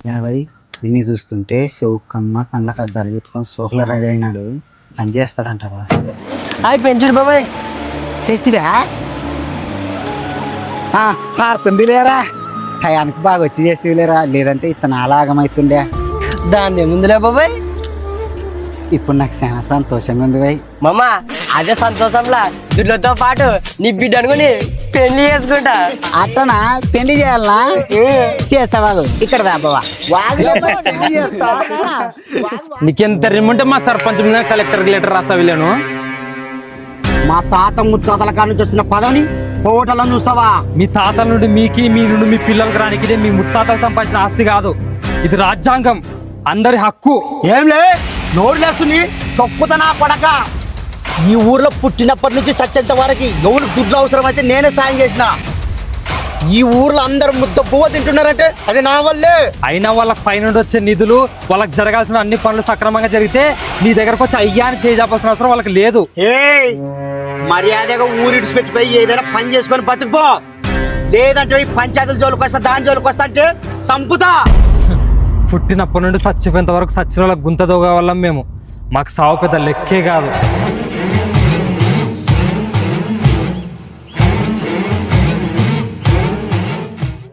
యాభై దీన్ని చూస్తుంటే చౌకమ్మ కళ్ళకి అద్దాలు పెట్టుకొని సోకుల రెడీ అయినాడు. పని చేస్తాడంటావా? అవి పెంచుడు బాబాయ్ చేస్తివా? ఆడుతుంది లేరా, టయానికి బాగా వచ్చి చేస్తేవి లేరా, లేదంటే ఇతను అలాగమైతుండే. దాన్ని ముందులే బాబాయ్. ఇప్పుడు నాకు చాలా సంతోషంగా ఉంది బాయ్. మామ అదే సంతోషంలా దుడ్లతో పాటు నీ బిడ్డ అనుకుని పెళ్లి చేసుకుంటా. అట్టనా? పెళ్లి చేయాలనా? చేస్తా బాగు. ఇక్కడ రా బావా. నీకెంత రిమ్మంటే మా సర్పంచ్ మీద కలెక్టర్ లెటర్ రాసావిలేను. మా తాత ముత్తాతల కాడ నుంచి వచ్చిన పదవిని హోటల్లో చూస్తావా? మీ తాతల నుండి మీకి, మీ నుండి మీ పిల్లలకు రానికి ఇదే మీ ముత్తాతలు సంపాదించిన ఆస్తి కాదు, ఇది రాజ్యాంగం, అందరి హక్కు. ఏంలే నోరు లేస్తుంది తొక్కుతనా కొడక. ఈ ఊర్లో పుట్టినప్పటి నుంచి చచ్చేంత వరకు ఎవరు దుడ్లు అవసరం అయితే నేనే సాయం చేసిన. ఈ ఊర్లో అందరు ముద్ద పువ్వు తింటున్నారంటే అది నా వల్లే. అయినా వాళ్ళకి పైనుండి వచ్చే నిధులు, వాళ్ళకి జరగాల్సిన అన్ని పనులు సక్రమంగా జరిగితే నీ దగ్గరకు వచ్చి అయ్యా అని చేయాల్సిన అవసరం వాళ్ళకి లేదు. మర్యాదగా ఊరిడిచి పెట్టిపోయి ఏదైనా పని చేసుకొని బతుకుపో, లేదంటే ఈ పంచాయతీల జోలికి వస్తా, దాని జోలికి వస్తా అంటే సంపుతా. పుట్టినప్పటి నుండి చచ్చిపోయేంత వరకు సచ్చిన వాళ్ళకి గుంత దోగ వల్ల మేము, మాకు సావు పెద్ద లెక్కే కాదు.